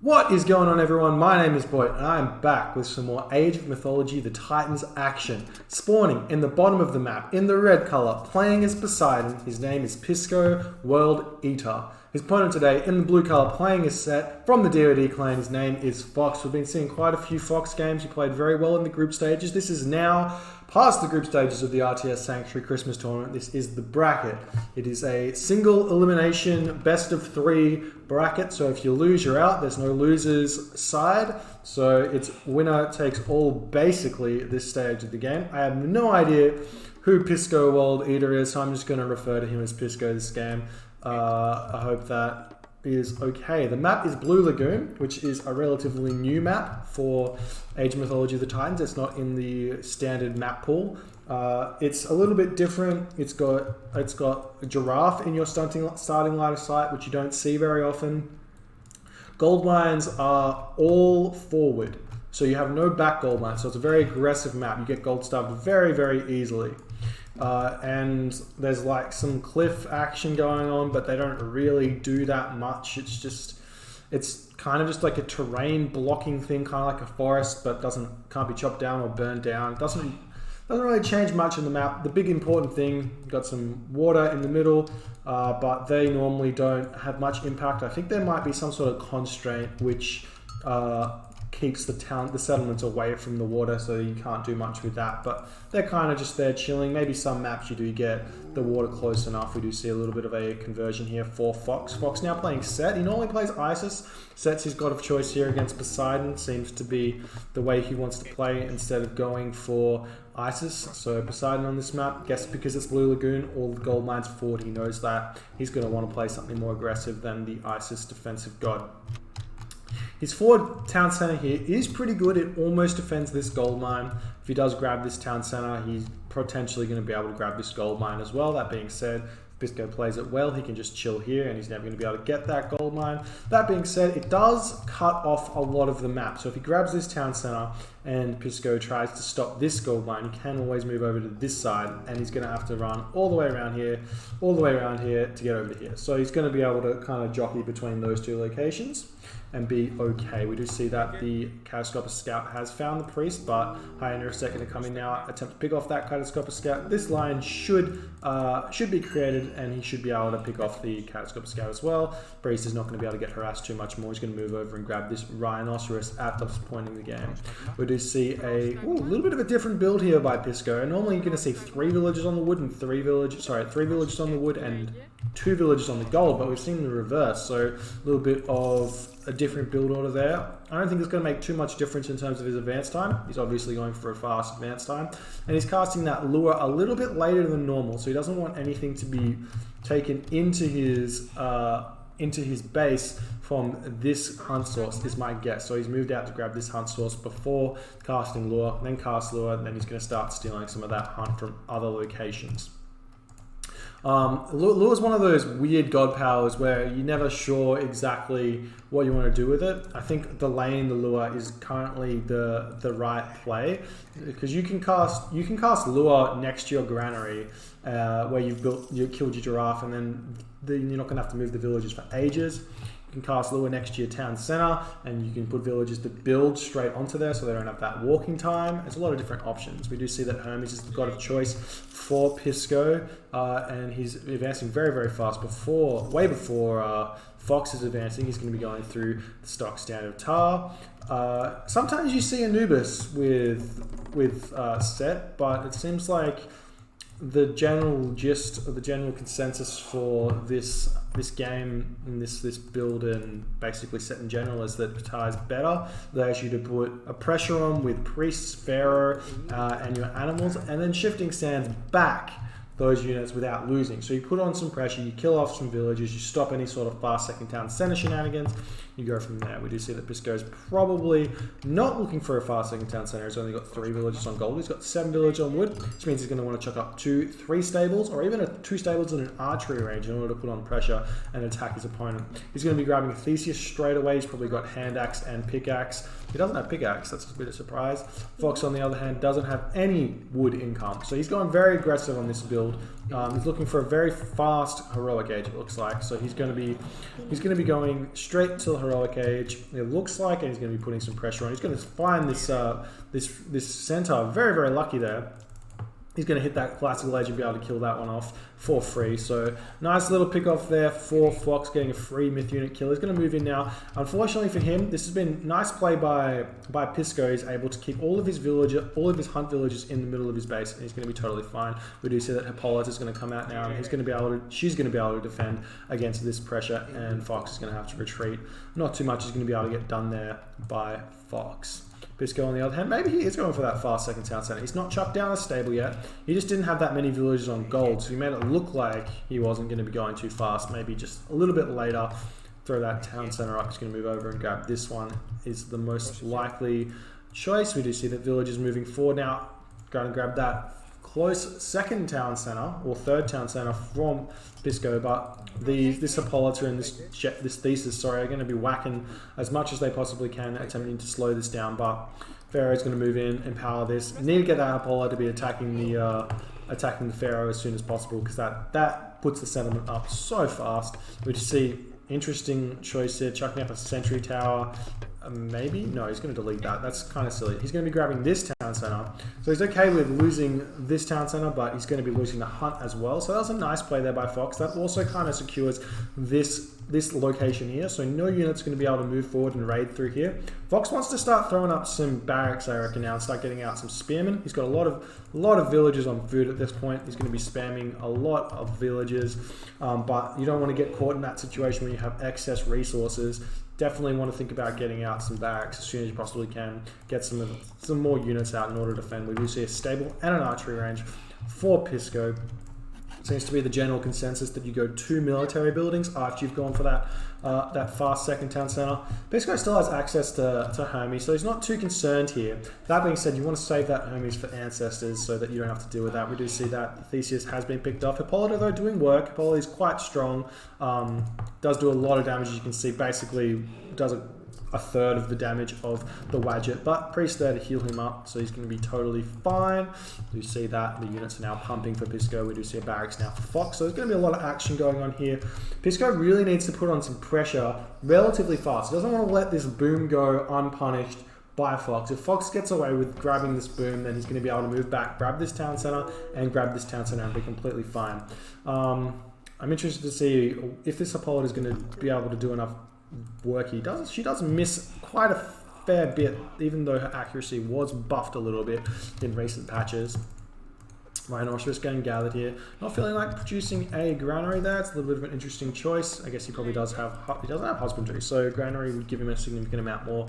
What is going on, everyone? My name is Boit and I'm back with some more Age of Mythology the Titans action. Spawning in the bottom of the map in the red color, playing as Poseidon. His name is PiscoWorldEater. His opponent today in the blue color, playing as Set from the DoD clan. His name is Fox. We've been seeing quite a few Fox games. He played very well in the group stages. This is now past the group stages of the RTS-Sanctuary Christmas Tournament. This is the bracket. It is a single elimination best of 3 bracket. So if you lose, you're out. There's no losers side. So it's winner takes all basically at this stage of the game. I have no idea who PiscoWorldEater is, so I'm just going to refer to him as Pisco this game. I hope that is okay. The map is Blue Lagoon, which is a relatively new map for Age of Mythology of the Titans. It's not in the standard map pool. It's a little bit different. It's got a giraffe in your starting line of sight, which you don't see very often. Gold mines are all forward, so you have no back gold mines. So it's a very aggressive map. You get gold stuff very, very easily. And there's like some cliff action going on, but they don't really do that much. It's kind of just like a terrain blocking thing, kind of like a forest, but can't be chopped down or burned down. Doesn't really change much in the map. The big important thing, you've got some water in the middle, but they normally don't have much impact. I think there might be some sort of constraint which keeps the settlements away from the water, so you can't do much with that, but they're kind of just there chilling. Maybe some maps you do get the water close enough. We do see a little bit of a conversion here for Fox. Fox now playing Set. He normally plays Isis. Set's his god of choice here against Poseidon. Seems to be the way he wants to play instead of going for Isis. So Poseidon on this map, guess because it's Blue Lagoon, all the gold mines forward, he knows that. He's going to want to play something more aggressive than the Isis defensive god. His forward town center here is pretty good. It almost defends this gold mine. If he does grab this town center, he's potentially going to be able to grab this gold mine as well. That being said, if Pisco plays it well, he can just chill here and he's never going to be able to get that gold mine. That being said, it does cut off a lot of the map. So if he grabs this town center and Pisco tries to stop this gold mine, he can always move over to this side and he's going to have to run all the way around here, to get over here. So he's going to be able to kind of jockey between those two locations and be okay. We do see that the Catastrophic Scout has found the priest, but Highlander is second to come in now, attempt to pick off that Catastrophic Scout. This line should be created and he should be able to pick off the Catastrophic Scout as well. Priest is not going to be able to get harassed too much more. He's going to move over and grab this Rhinoceros at this point in the game. We do see a little bit of a different build here by Pisco. Normally you're going to see 3 villagers on the wood and 3 villagers on the wood and 2 villagers on the gold, but we've seen the reverse, so a little bit of a different build order there. I don't think it's going to make too much difference in terms of his advance time. He's obviously going for a fast advance time, and he's casting that lure a little bit later than normal, so he doesn't want anything to be taken into his base from this hunt source, is my guess. So he's moved out to grab this hunt source before casting lure, then cast lure, and then he's going to start stealing some of that hunt from other locations. Lure is one of those weird god powers where you're never sure exactly what you want to do with it. I think delaying the lure is currently the right play, because you can cast lure next to your granary where you killed your giraffe, and then you're not going to have to move the villagers for ages. You can cast lure next to your town center, and you can put villagers to build straight onto there so they don't have that walking time. There's a lot of different options. We do see that Hermes is the god of choice for Pisco, and he's advancing very, very fast. Way before Fox is advancing, he's going to be going through the stock standard tar. Sometimes you see Anubis with Set, but it seems like the general gist or the general consensus for this game and this build and basically Set in general is that Ptah is better. It allows you to put a pressure on with priests, pharaoh, and your animals, and then shifting sands back those units without losing. So you put on some pressure, you kill off some villages, you stop any sort of fast second town center shenanigans, you go from there. We do see that Pisco is probably not looking for a fast second town center. He's only got 3 villages on gold. He's got 7 villages on wood, which means he's going to want to chuck up 3 stables, or even 2 stables in an archery range in order to put on pressure and attack his opponent. He's going to be grabbing Theseus straight away. He's probably got hand axe and pickaxe. He doesn't have pickaxe, that's a bit of a surprise. Fox, on the other hand, doesn't have any wood income. So he's going very aggressive on this build. He's looking for a very fast heroic age, it looks like. So he's going to be going straight to the heroic age, it looks like, and he's going to be putting some pressure on. He's going to find this this center, very, very lucky there. He's going to hit that classical age and be able to kill that one off for free. So nice little pick off there for Fox, getting a free myth unit kill. He's going to move in now. Unfortunately for him, this has been nice play by Pisco. He's able to keep all of his hunt villagers in the middle of his base, and he's going to be totally fine. We do see that Hippolyta is going to come out now, and she's going to be able to defend against this pressure, and Fox is going to have to retreat. Not too much is going to be able to get done there by Fox. Pisco, on the other hand, maybe he is going for that fast second town center. He's not chucked down a stable yet. He just didn't have that many villagers on gold, so he made it look like he wasn't going to be going too fast. Maybe just a little bit later, throw that town center up. He's going to move over and grab this one. Is the most likely choice. We do see that villagers moving forward now. Going to grab that close second town center or third town center from Pisco, but this Hippolyta and this Thesis, are going to be whacking as much as they possibly can, attempting to slow this down. But Pharaoh's going to move in, empower this. Need to get that Hippolyta to be attacking the Pharaoh as soon as possible, because that puts the settlement up so fast. We just see interesting choice here, chucking up a sentry tower. Maybe? No, he's going to delete that. That's kind of silly. He's going to be grabbing this town center. So he's okay with losing this town center, but he's going to be losing the hunt as well. So that was a nice play there by Fox. That also kind of secures this location here. So no unit's going to be able to move forward and raid through here. Fox wants to start throwing up some barracks, I reckon, now, and start getting out some spearmen. He's got a lot of villagers on food at this point. He's going to be spamming a lot of villagers, but you don't want to get caught in that situation when you have excess resources. Definitely want to think about getting out some barracks as soon as you possibly can. Get some more units out in order to defend. We do see a stable and an archery range for Pisco. Seems to be the general consensus that you go 2 military buildings after you've gone for that fast second town center. Pisco still has access to Hermes, so he's not too concerned here. That being said, you want to save that Hermes for ancestors so that you don't have to deal with that. We do see that Theseus has been picked off. Hippolyta, though, doing work. Hippolyta is quite strong. Does do a lot of damage, as you can see. Basically does a third of the damage of the Wadjet, but Priest there to heal him up, so he's going to be totally fine. You see that the units are now pumping for Pisco. We do see a barracks now for Fox, so there's going to be a lot of action going on here. Pisco really needs to put on some pressure relatively fast. He doesn't want to let this boom go unpunished by Fox. If Fox gets away with grabbing this boom, then he's going to be able to move back, grab this town center, and grab this town center and be completely fine. I'm interested to see if this Hippolyta is going to be able to do enough work. She does miss quite a fair bit, even though her accuracy was buffed a little bit in recent patches. Rhinoceros getting gathered here. Not feeling like producing a granary there. It's a little bit of an interesting choice. I guess he probably doesn't have husbandry, so granary would give him a significant amount more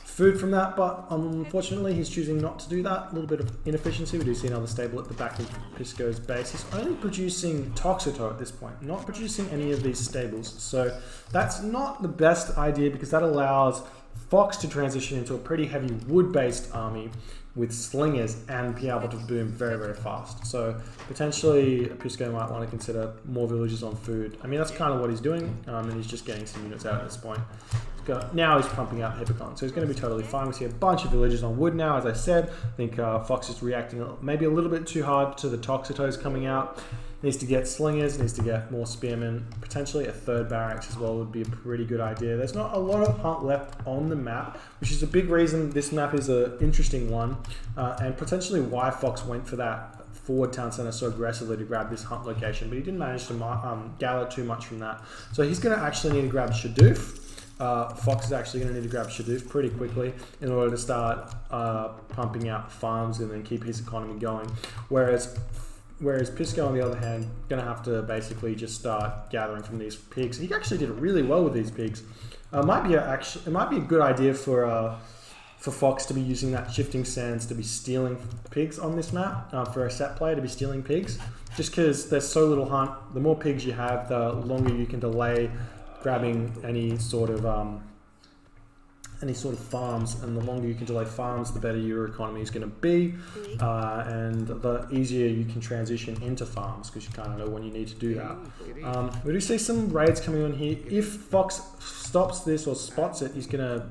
food from that, but unfortunately he's choosing not to do that. A little bit of inefficiency. We do see another stable at the back of Pisco's base. He's only producing Toxoto at this point, not producing any of these stables. So that's not the best idea, because that allows Fox to transition into a pretty heavy wood-based army with slingers and be able to boom very, very fast. So potentially Pisco might want to consider more villages on food. I mean, that's kind of what he's doing, and he's just getting some units out at this point. Now he's pumping out Hippocon, so he's going to be totally fine. We see a bunch of villagers on wood now, as I said. I think Fox is reacting maybe a little bit too hard to the Toxotos coming out. Needs to get slingers, needs to get more spearmen. Potentially a third barracks as well would be a pretty good idea. There's not a lot of hunt left on the map, which is a big reason this map is an interesting one, and potentially why Fox went for that forward town center so aggressively to grab this hunt location, but he didn't manage to gather too much from that. So he's going to actually need to grab Shadoof. Fox is actually going to need to grab Shadoof pretty quickly in order to start pumping out farms and then keep his economy going. Whereas Pisco, on the other hand, going to have to basically just start gathering from these pigs. He actually did really well with these pigs. It might be a good idea for Fox to be using that shifting sands to be stealing pigs on this map, for a set player to be stealing pigs, just because there's so little hunt. The more pigs you have, the longer you can delay grabbing any sort of farms, and the longer you can delay farms, the better your economy is going to be, and the easier you can transition into farms, because you kind of know when you need to do that. We do see some raids coming on here. If Fox stops this or spots it, he's going to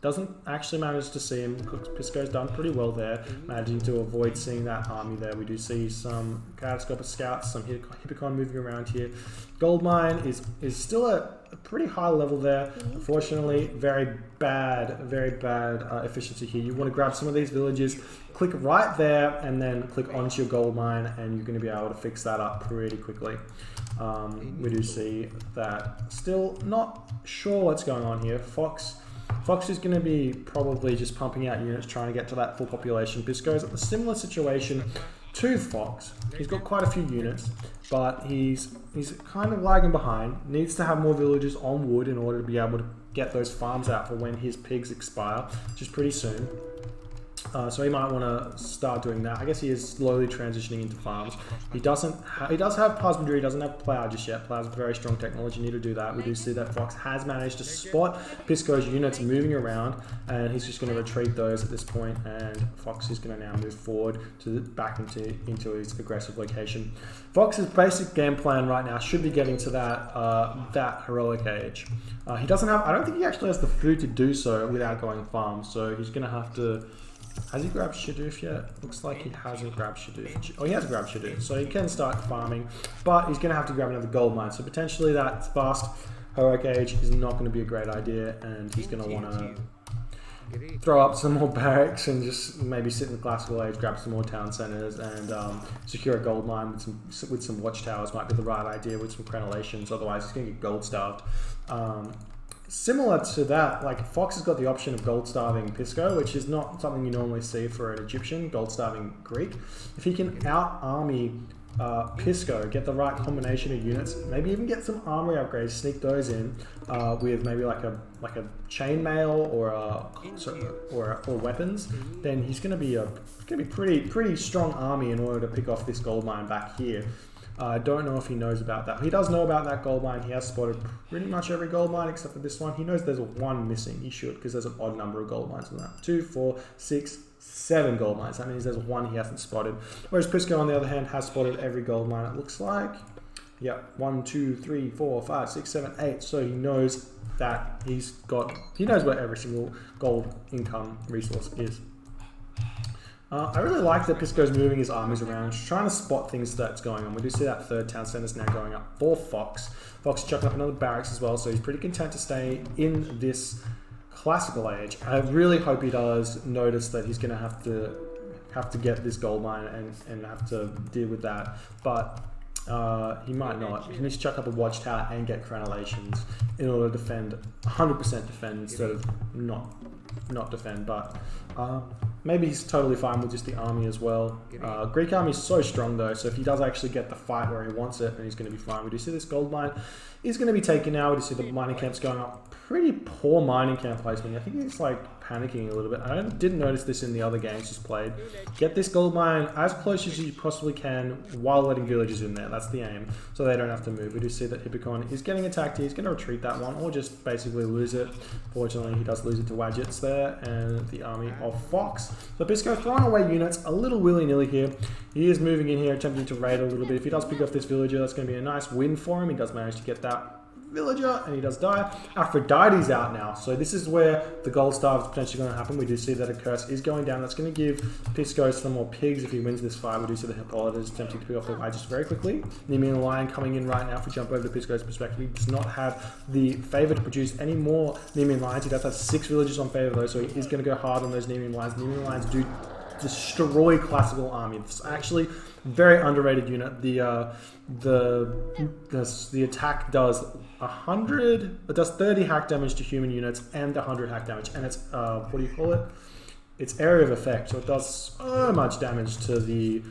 Doesn't actually manage to see him. Pisco's done pretty well there, managing to avoid seeing that army there. We do see some Catastrophic Scouts, some Hippicon moving around here. Goldmine is still at a pretty high level there. Unfortunately, very bad efficiency here. You want to grab some of these villages, click right there, and then click onto your gold mine, and you're going to be able to fix that up pretty quickly. We do see that still not sure what's going on here. Fox is going to be probably just pumping out units, trying to get to that full population. Pisco's at a similar situation to Fox. He's got quite a few units, but he's kind of lagging behind. Needs to have more villages on wood in order to be able to get those farms out for when his pigs expire, which is pretty soon. So he might want to start doing that. I guess he is slowly transitioning into farms. He does have Plasmadry, he doesn't have Plow just yet. Plow's a very strong technology, need to do that. We do see that Fox has managed to spot Pisco's units moving around, and he's just going to retreat those at this point, and Fox is going to now move forward to back into his aggressive location. Fox's basic game plan right now should be getting to that heroic age. He doesn't have, I don't think he actually has the food to do so without going farm, so he's going to have to. Has he grabbed Shadoof yet? Looks like he hasn't grabbed Shadoof. Oh, he has grabbed Shadoof, so he can start farming, but he's going to have to grab another gold mine. So potentially that fast heroic age is not going to be a great idea, and he's going to want to throw up some more barracks and just maybe sit in the classical age, grab some more town centers, and secure a gold mine with some watchtowers might be the right idea with some crenellations. Otherwise, he's going to get gold starved. Similar to that, like Fox has got the option of gold starving Pisco, which is not something you normally see for an Egyptian, gold starving Greek. If he can out army Pisco, get the right combination of units, maybe even get some armory upgrades, sneak those in with maybe like a chainmail or weapons, then he's going to be pretty strong army in order to pick off this gold mine back here. I don't know if he knows about that. He does know about that gold mine. He has spotted pretty much every gold mine except for this one. He knows there's one missing. He should, because there's an odd number of gold mines in that. 2, 4, 6, 7 gold mines. That means there's one he hasn't spotted. Whereas Pisco, on the other hand, has spotted every gold mine, it looks like. Yep, 1, 2, 3, 4, 5, 6, 7, 8. So he knows that he knows where every single gold income resource is. I really like that Pisco's moving his armies around, trying to spot things that's going on. We do see that third town centre is now going up for Fox. Fox is chucking up another barracks as well, so he's pretty content to stay in this classical age. I really hope he does notice that he's going to have to get this gold mine and have to deal with that, but he might not. He needs to chuck up a watchtower and get crenellations in order to defend, 100% defend instead of not defend, but maybe he's totally fine with just the army as well. Greek army is so strong though, so if he does actually get the fight where he wants it, then he's going to be fine. We do see this gold mine is going to be taken now. We do see the mining camps going up. Pretty poor mining camp placement. I think he's like panicking a little bit. I didn't notice this in the other games just played. Get this gold mine as close as you possibly can while letting villagers in there. That's the aim, so they don't have to move. We do see that Hippicon is getting attacked here. He's going to retreat that one or just basically lose it. Fortunately, he does lose it to Wadgets there and the army of Fox. So Pisco throwing away units a little willy-nilly here. He is moving in here, attempting to raid a little bit. If he does pick off this villager, that's going to be a nice win for him. He does manage to get that villager, and he does die. Aphrodite's out now, so this is where the gold starve is potentially going to happen. We do see that a curse is going down. That's going to give Pisco some more pigs if he wins this fight. We do see the Hippolyta is attempting to pick off the Eye just very quickly. Nemean Lion coming in right now. If we jump over to Pisco's perspective, he does not have the favor to produce any more Nemean Lions. He does have 6 villagers on favor though, so he is going to go hard on those Nemean Lions. Nemean Lions do destroy classical army. It's actually a very underrated unit. The attack does 100, it does 30 hack damage to human units and 100 hack damage, and it's what do you call it? It's area of effect, so it does so much damage to the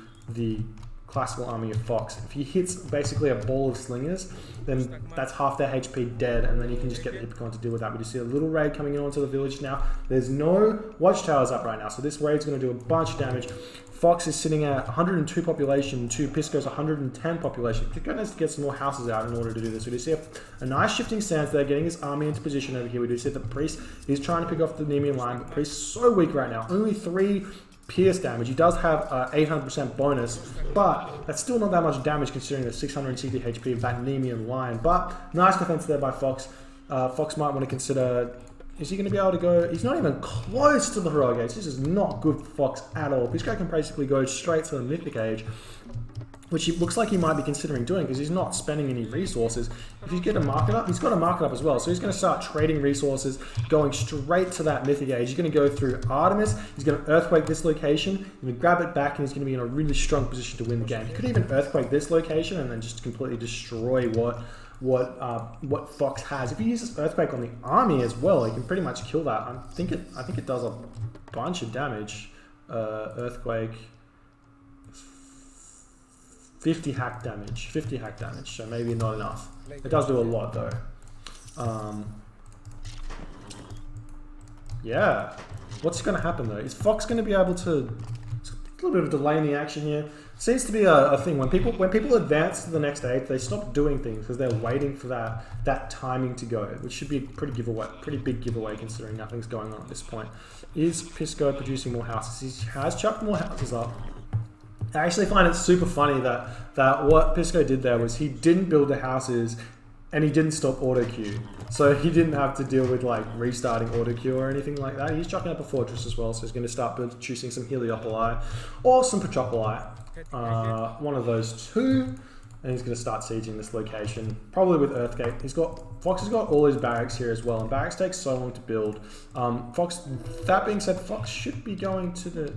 classical army of Fox. If he hits basically a ball of slingers, then that's half their HP dead, and then you can just get the Hippicon to deal with that. But you see a little raid coming in onto the village now. There's no watchtowers up right now, so this raid's going to do a bunch of damage. Fox is sitting at 102 population to Pisco's 110 population. Pisco needs to get some more houses out in order to do this. We do see a nice shifting stance there, getting his army into position over here. We do see the Priest is trying to pick off the Nemean line, but Priest is so weak right now. Only 3 pierce damage. He does have 800% bonus, but that's still not that much damage considering the 660 HP of that Nemean line. But nice defense there by Fox. Fox might want to consider Is he going to be able to go? He's not even close to the heroic age. This is not good for Fox at all. Pisco can basically go straight to the mythic age, which it looks like he might be considering doing because he's not spending any resources. If you get a market up, he's got a market up as well. So he's going to start trading resources, going straight to that mythic age. He's going to go through Artemis. He's going to earthquake this location. He's going to grab it back, and he's going to be in a really strong position to win the game. He could even earthquake this location and then just completely destroy what Fox has. If he uses earthquake on the army as well, he can pretty much kill that. I think it does a bunch of damage. Earthquake. 50 hack damage, so maybe not enough. It does do a lot though. Yeah. What's going to happen though? Is Fox going to be able to... It's a little bit of a delay in the action here. Seems to be a thing. When people advance to the next stage, they stop doing things because they're waiting for that timing to go, which should be a pretty big giveaway considering nothing's going on at this point. Is Pisco producing more houses? He has chucked more houses up. I actually find it super funny that what Pisco did there was he didn't build the houses and he didn't stop auto queue. So he didn't have to deal with like restarting auto queue or anything like that. He's chucking up a fortress as well, so he's going to start producing some Heliopoli or some Petropoli. One of those two. And he's going to start sieging this location, probably with Earthgate. Fox has got all his barracks here as well, and barracks take so long to build. That being said, Fox should be going to the...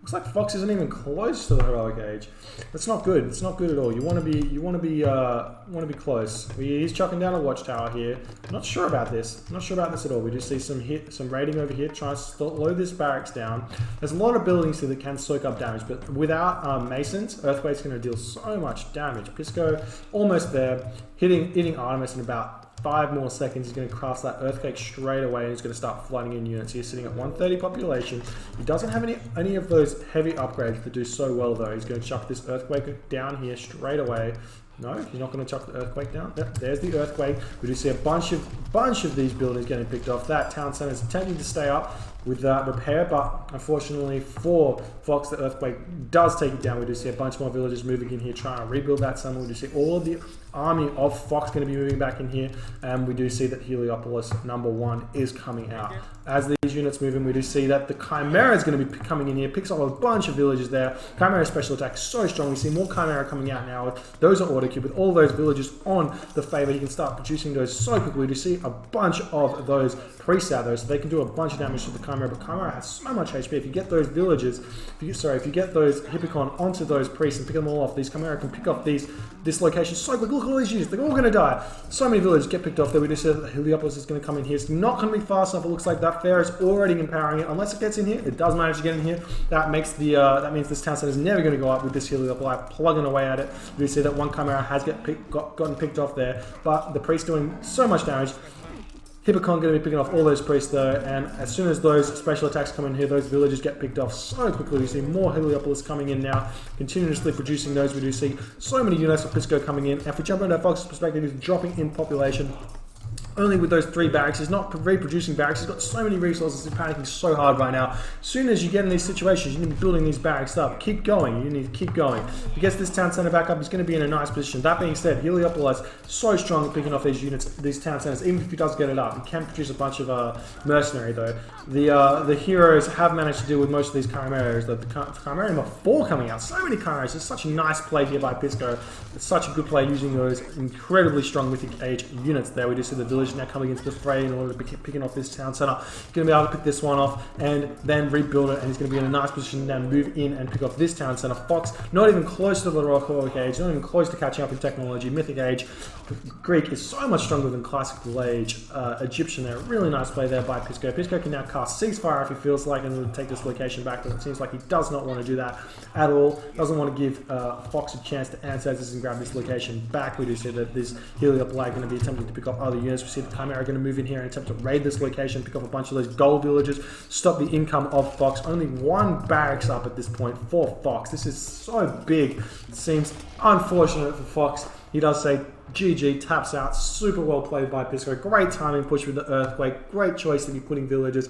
Looks like Fox isn't even close to the heroic age. That's not good. It's not good at all. You want to be close. He's chucking down a watchtower here. I'm not sure about this. I'm not sure about this at all. We just see some raiding over here. Trying to slow this barracks down. There's a lot of buildings here that can soak up damage, but without masons, Earthquake's going to deal so much damage. Pisco almost there, hitting Artemis in about 5 more seconds. He's going to cast that Earthquake straight away and he's going to start flooding in units. He's sitting at 130 population. He doesn't have any of those heavy upgrades that do so well though. He's going to chuck this Earthquake down here straight away. No, he's not going to chuck the Earthquake down. There's the Earthquake. We do see a bunch of these buildings getting picked off. That town center is attempting to stay up with repair, but unfortunately for Fox, the Earthquake does take it down. We do see a bunch more villagers moving in here trying to rebuild that summer. We do see all of the army of Fox going to be moving back in here, and we do see that Heliopolis #1 is coming out. As these units move in, we do see that the Chimera is going to be coming in here, picks up a bunch of villagers there. Chimera special attack is so strong. We see more Chimera coming out now. Those are auto queue with all those villagers on the favor. You can start producing those so quickly. We do see a bunch of those priests out there, so they can do a bunch of damage to the Chimera, but Chimera has so much HP. If you get those villagers, if you get those Hippicon onto those priests and pick them all off, these Chimera can pick off this location so quick. Look at all these units, they're all going to die. So many villagers get picked off there. We just said that Heliopolis is going to come in here. It's not going to be fast enough. It looks like that fair is already empowering it. Unless it gets in here, it does manage to get in here. That means this town center is never going to go up with this Heliopoli plugging away at it. We see that one Chimera has gotten picked off there, but the priest doing so much damage. Hippicon going to be picking off all those priests though, and as soon as those special attacks come in here, those villagers get picked off so quickly. We see more Heliopolis coming in now, continuously producing those. We do see so many units of Pisco coming in, and if we jump into Fox's perspective, he's dropping in population. Only with those 3 barracks. He's not reproducing barracks. He's got so many resources. He's panicking so hard right now. As soon as you get in these situations, you need to be building these barracks up. Keep going. You need to keep going. If he gets this town center back up, he's going to be in a nice position. That being said, Heliopolis so strong at picking off these units, these town centers. Even if he does get it up, he can produce a bunch of mercenary though. The heroes have managed to deal with most of these Chimeras. The Chimera #4 coming out. So many Chimeras. It's such a nice play here by Pisco. It's such a good play using those incredibly strong mythic age units there. We do see the village now coming into the fray in order to be picking off this town center. He's going to be able to pick this one off and then rebuild it, and he's going to be in a nice position now to move in and pick off this town center. Fox, not even close to the heroic age, not even close to catching up in technology. Mythic age, Greek is so much stronger than classical age. Egyptian there, really nice play there by Pisco. Pisco can now cast Ceasefire if he feels like and take this location back, but it seems like he does not want to do that at all. Doesn't want to give Fox a chance to answer this and grab this location back. We do see that this Heliopoli going to be attempting to pick up other units. We see the Chimera are going to move in here and attempt to raid this location, pick up a bunch of those gold villagers, stop the income of Fox. Only 1 barracks up at this point for Fox. This is so big. It seems unfortunate for Fox. He does say GG, taps out. Super well played by Pisco. Great timing push with the Earthquake. Great choice to be putting villagers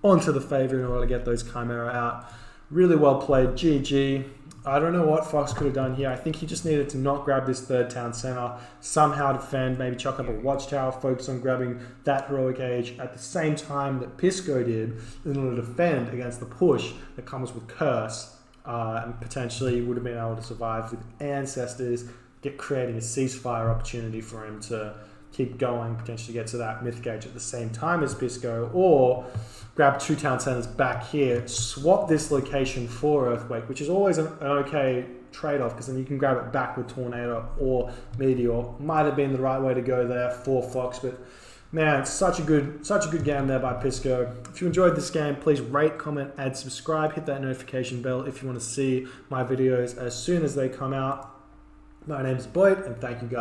onto the favor in order to get those Chimera out. Really well played, GG. I don't know what Fox could have done here. I think he just needed to not grab this third town center, somehow defend, maybe chuck up a watchtower, focus on grabbing that heroic age at the same time that Pisco did in order to defend against the push that comes with Curse, and potentially would have been able to survive with Ancestors, creating a ceasefire opportunity for him to keep going, potentially get to that myth gauge at the same time as Pisco, or grab 2 town centers back here, swap this location for Earthquake, which is always an okay trade-off, because then you can grab it back with Tornado or Meteor. Might have been the right way to go there for Fox, but man, such a good game there by Pisco. If you enjoyed this game, please rate, comment, and subscribe. Hit that notification bell if you want to see my videos as soon as they come out. My name is Boit, and thank you guys.